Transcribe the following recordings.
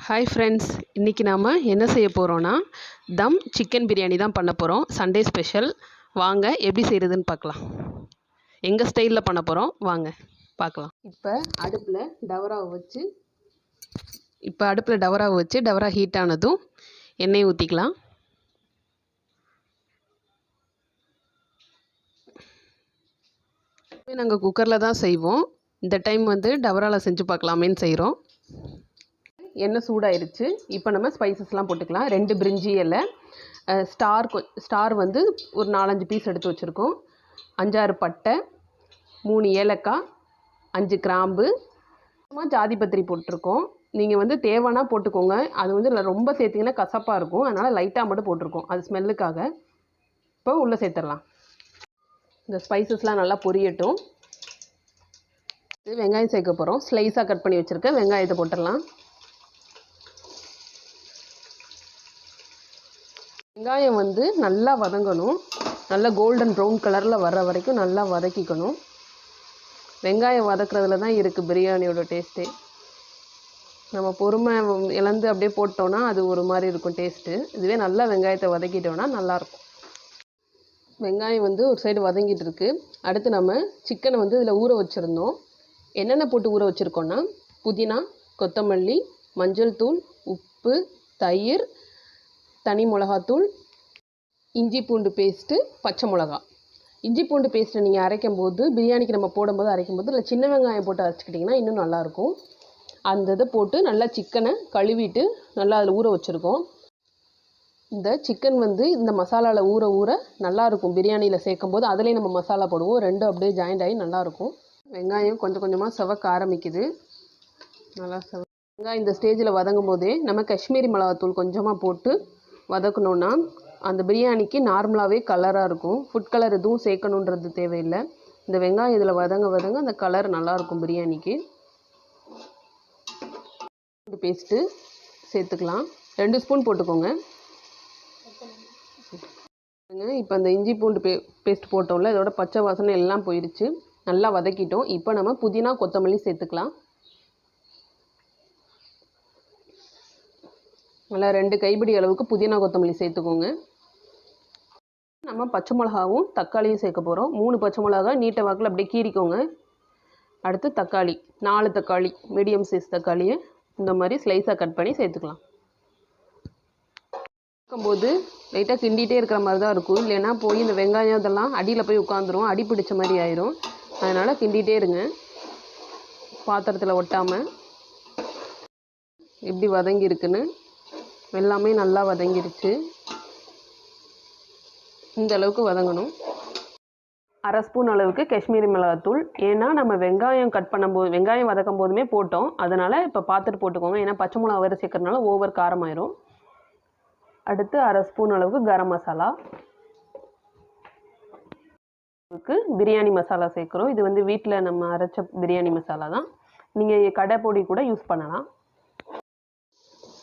Hi friends, இன்றைக்கி நாம் என்ன செய்ய போகிறோன்னா தம் சிக்கன் பிரியாணி தான் பண்ண போகிறோம். Sunday special. வாங்க எப்படி செய்கிறதுன்னு பார்க்கலாம். எங்கள் ஸ்டைலில் பண்ண போகிறோம், வாங்க பார்க்கலாம். இப்போ அடுப்பில் டவராவை வச்சு டவரா ஹீட் ஆனதும் எண்ணெய் ஊற்றிக்கலாம். நாங்கள் குக்கரில் தான் செய்வோம். இந்த டைம் டவராவில் செஞ்சு பார்க்கலாமேன்னு செய்கிறோம். எண்ணெய் சூடாயிருச்சு. இப்போ நம்ம ஸ்பைசஸ்லாம் போட்டுக்கலாம். 2 பிரிஞ்சி இலை, ஸ்டார் ஒரு 4-5 பீஸ் எடுத்து வச்சுருக்கோம். 5-6 பட்டை, 3 ஏலக்காய், 5 கிராம்பு, ஜாதிபத்திரி போட்டிருக்கோம். நீங்கள் தேவைன்னா போட்டுக்கோங்க. அது ரொம்ப சேர்த்திங்கன்னா கசப்பாக இருக்கும், அதனால் லைட்டாக மட்டும் போட்டிருக்கோம், அது ஸ்மெல்லுக்காக. இப்போ உள்ளே சேர்த்துடலாம். இந்த ஸ்பைசஸ்லாம் நல்லா பொரியட்டும். வெங்காயம் சேர்க்க போகிறோம். ஸ்லைஸாக கட் பண்ணி வச்சுருக்கேன் வெங்காயத்தை போட்டுடலாம். வெங்காயம் நல்லா வதங்கணும். நல்லா கோல்டன் ப்ரௌன் கலரில் வர்ற வரைக்கும் நல்லா வதக்கிக்கணும். வெங்காயம் வதக்குறதுல தான் இருக்குது பிரியாணியோட டேஸ்ட்டே. நம்ம பொறுமை இழந்து அப்படியே போட்டோன்னா அது ஒரு மாதிரி இருக்கும் டேஸ்ட்டு. இதுவே நல்லா வெங்காயத்தை வதக்கிட்டோன்னா நல்லாயிருக்கும். வெங்காயம் ஒரு சைடு வதங்கிட்டு இருக்கு. அடுத்து நம்ம சிக்கனை இதில் ஊற வச்சுருந்தோம். என்னென்ன போட்டு ஊற வச்சுருக்கோன்னா புதினா, கொத்தமல்லி, மஞ்சள் தூள், உப்பு, தயிர், தனி மிளகாத்தூள், இஞ்சி பூண்டு பேஸ்ட்டு, பச்சை மிளகா. இஞ்சி பூண்டு பேஸ்ட்டை நீங்கள் அரைக்கும்போது, பிரியாணிக்கு நம்ம போடும்போது அரைக்கும்போது இல்லை சின்ன வெங்காயம் போட்டு அரைச்சிக்கிட்டிங்கன்னா இன்னும் நல்லாயிருக்கும். அந்த இதை போட்டு நல்லா சிக்கனை கழுவிட்டு நல்லா அதில் ஊற வச்சுருக்கோம். இந்த சிக்கன் இந்த மசாலாவில் ஊற ஊற நல்லாயிருக்கும். பிரியாணியில் சேர்க்கும்போது அதிலே நம்ம மசாலா போடுவோம். ரெண்டும் அப்படியே ஜாயிண்ட் ஆகி நல்லாயிருக்கும். வெங்காயம் கொஞ்சம் கொஞ்சமாக செவக்க ஆரம்பிக்குது. நல்லா வெங்காயம் இந்த ஸ்டேஜில் வதங்கும் போதே நம்ம காஷ்மீரி மிளகாத்தூள் கொஞ்சமாக போட்டு வதக்கணுன்னா அந்த பிரியாணிக்கு நார்மலாகவே கலராக இருக்கும். ஃபுட் கலர் எதுவும் சேர்க்கணுன்றது தேவையில்லை. இந்த வெங்காயம் இதில் வதங்க அந்த கலர் நல்லாயிருக்கும் பிரியாணிக்கு. பேஸ்ட்டு சேர்த்துக்கலாம். 2 ஸ்பூன் போட்டுக்கோங்க. இப்போ அந்த இஞ்சி பூண்டு பேஸ்ட் போட்டோம்ல, இதோட பச்சை வாசனை எல்லாம் போயிடுச்சு. நல்லா வதக்கிட்டோம். இப்போ நம்ம புதினா, கொத்தமல்லி சேர்த்துக்கலாம். நல்லா 2 கைப்பிடி அளவுக்கு புதினா கொத்தமல்லி சேர்த்துக்கோங்க. நம்ம பச்சை மிளகாவும் தக்காளியும் சேர்க்க போகிறோம். 3 பச்சை மிளகா நீட்ட வாக்கில் அப்படியே கீறிக்கோங்க. அடுத்து தக்காளி 4 தக்காளி, மீடியம் சைஸ் தக்காளியை இந்த மாதிரி ஸ்லைஸாக கட் பண்ணி சேர்த்துக்கலாம். பார்க்கும்போது லைட்டாக கிண்டிகிட்டே இருக்கிற மாதிரி தான் இருக்கும். இல்லைன்னா போய் இந்த வெங்காயம் இதெல்லாம் அடியில் போய் உட்காந்துரும், அடி பிடிச்ச மாதிரி ஆயிரும். அதனால் கிண்டிகிட்டே இருங்க, பாத்திரத்தில் ஒட்டாமல். எப்படி வதங்கியிருக்குன்னு எல்லாமே நல்லா வதங்கிருச்சு. இந்த அளவுக்கு வதங்கணும். 1/2 ஸ்பூன் அளவுக்கு காஷ்மீரி மிளகாத்தூள். ஏன்னா நம்ம வெங்காயம் வதக்கும் போதுமே போட்டோம், அதனால் இப்போ பார்த்துட்டு போட்டுக்கோங்க. ஏன்னா பச்சை மிளகா வேறு சேர்க்கறதுனால ஓவர் காரமாயிரும். அடுத்து 1/2 ஸ்பூன் அளவுக்கு கரம் மசாலா, பிரியாணி மசாலா சேர்க்குறோம். இது வீட்டில் நம்ம அரைச்ச பிரியாணி மசாலா தான். நீங்கள் கடை பொடி கூட யூஸ் பண்ணலாம்.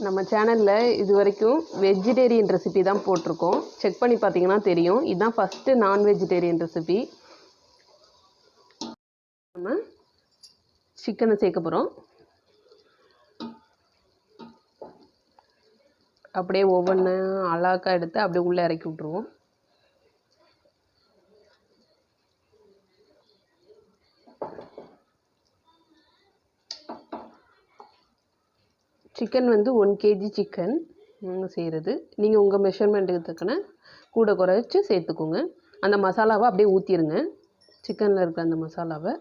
நம்ம சேனலில் இது வரைக்கும் வெஜிடேரியன் ரெசிபி தான் போட்டிருக்கோம். செக் பண்ணி பார்த்தீங்கன்னா தெரியும். இதுதான் ஃபஸ்ட்டு நான் வெஜிடேரியன் ரெசிபி. நம்ம சிக்கனை சேர்க்க போகிறோம். அப்படியே ஒவ்வொன்று அழகா எடுத்து அப்படியே உள்ளே இறக்கி விட்ருவோம். சிக்கன் 1 kg சிக்கன் செய்கிறது. நீங்கள் உங்கள் மெஷர்மெண்ட்டுக்கு தக்கன கூட குறைச்சி சேர்த்துக்கோங்க. அந்த மசாலாவை அப்படியே ஊற்றிடுங்க. சிக்கனில் இருக்கிற அந்த மசாலாவை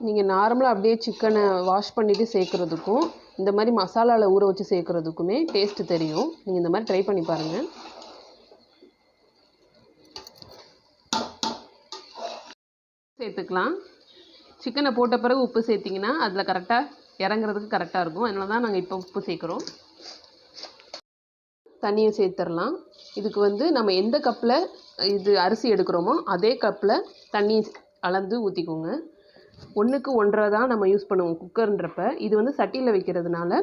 நீங்கள் நார்மலாக அப்படியே சிக்கனை வாஷ் பண்ணிவிட்டு சேர்க்குறதுக்கும் இந்த மாதிரி மசாலாவில் ஊற வச்சு சேர்க்குறதுக்குமே டேஸ்ட்டு தெரியும். நீங்கள் இந்த மாதிரி ட்ரை பண்ணி பாருங்கள். சேர்த்துக்கலாம். சிக்கனை போட்ட பிறகு உப்பு சேர்த்திங்கன்னா அதில் கரெக்டாக இறங்குறதுக்கு கரெக்டாக இருக்கும். அதனால தான் நாங்கள் இப்போ உப்பு சேர்க்குறோம். தண்ணியை சேர்த்துடலாம். இதுக்கு வந்து நம்ம எந்த கப்பில் இது அரிசி எடுக்கிறோமோ அதே கப்பில் தண்ணி அளந்து ஊற்றிக்கோங்க. 1க்கு 1.5 தான் நம்ம யூஸ் பண்ணுவோம் குக்கர்ன்றப்ப. இது வந்து சட்டியில் வைக்கிறதுனால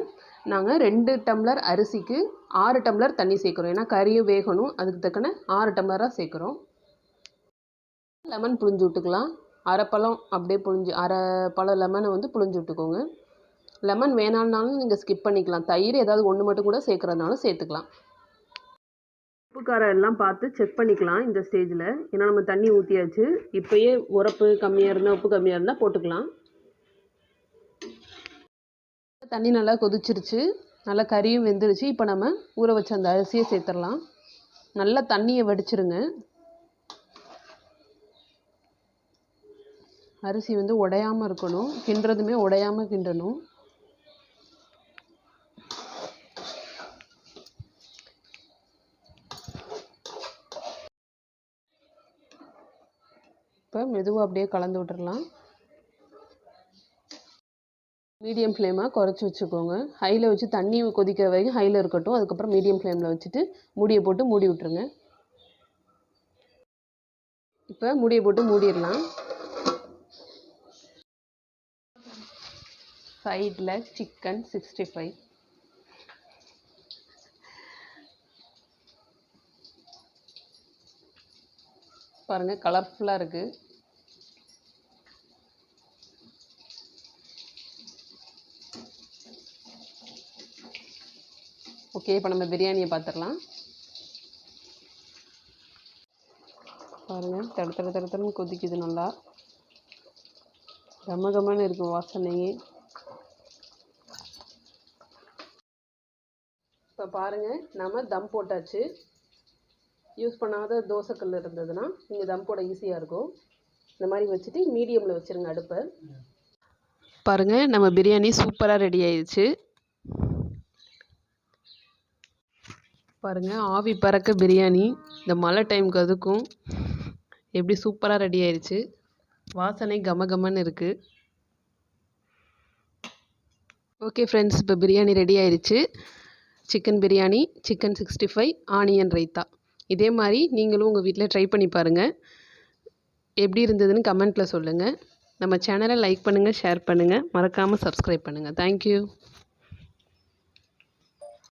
நாங்கள் 2 டம்ளர் அரிசிக்கு 6 டம்ளர் தண்ணி சேர்க்குறோம். ஏன்னா கறியும் வேகணும், அதுக்கு தக்கன 6 டம்ளராக சேர்க்குறோம். லெமன் புழிஞ்சு விட்டுக்கலாம். அரை பழம் அப்படியே அரை பழம் லெமனை வந்து புழிஞ்சு விட்டுக்கோங்க. லெமன் வேணான்னாலும் நீங்கள் ஸ்கிப் பண்ணிக்கலாம். தயிர் ஏதாவது ஒன்று மட்டும் கூட சேர்க்குறதுனாலும் சேர்த்துக்கலாம். உப்பு காரம் எல்லாம் பார்த்து செக் பண்ணிக்கலாம் இந்த ஸ்டேஜில். ஏன்னா நம்ம தண்ணி ஊற்றியாச்சு. இப்போயே உரப்பு கம்மியாக இருந்தால், உப்பு கம்மியாக இருந்தால் போட்டுக்கலாம். தண்ணி நல்லா கொதிச்சிருச்சு, நல்லா கறியும் வெந்துருச்சு. இப்போ நம்ம ஊற வச்ச அந்த அரிசியை சேர்த்துடலாம். நல்லா தண்ணியை வடிச்சிருங்க. அரிசி வந்து உடையாமல் இருக்கணும், கிண்டுறதுமே உடையாமல் கிண்டணும். இப்போ மெதுவாக அப்படியே கலந்து விட்டுறலாம். மீடியம் ஃப்ளேமாக குறைச்சி வச்சுக்கோங்க. ஹையில் வச்சு தண்ணி கொதிக்கிற வரைக்கும் ஹையில் இருக்கட்டும். அதுக்கப்புறம் மீடியம் ஃப்ளேமில் வச்சுட்டு மூடியை போட்டு மூடி விட்டுருங்க. இப்போ மூடியை போட்டு மூடிடலாம். சைடில் சிக்கன் 65 பாருங்கள், கலர்ஃபுல்லாக இருக்குது. ஓகே, இப்போ நம்ம பிரியாணியை பார்த்துடலாம். பாருங்கள், தடுத்தடுன்னு கொதிக்குது. நல்லா கமகமன்னு இருக்கும் வாசனையே. இப்போ பாருங்கள், நம்ம தம் போட்டாச்சு. யூஸ் பண்ணாத தோசைக்கல் இருந்ததுன்னா நீங்கள் தம் போட ஈஸியாக இருக்கும். இந்த மாதிரி வச்சுட்டு மீடியமில் வச்சுருங்க அடுப்பை. பாருங்கள், நம்ம பிரியாணி சூப்பராக ரெடி ஆயிடுச்சு. பாருங்கள், ஆவி பறக்க பிரியாணி இந்த மழை டைமுக்கு அதுக்கும் எப்படி சூப்பராக ரெடி ஆயிடுச்சு. வாசனை கமகமன்னு இருக்குது. ஓகே ஃப்ரெண்ட்ஸ், இப்போ பிரியாணி ரெடி ஆயிடுச்சு. Chicken biryani, chicken 65, onion raita. இதே மாதிரி நீங்களும் உங்கள் வீட்டில் ட்ரை பண்ணி பாருங்கள். எப்படி இருந்ததுன்னு கமெண்ட்டில் சொல்லுங்கள். நம்ம சேனலை லைக் பண்ணுங்கள், ஷேர் பண்ணுங்கள், மறக்காமல் சப்ஸ்கிரைப் பண்ணுங்கள். தேங்க்யூ.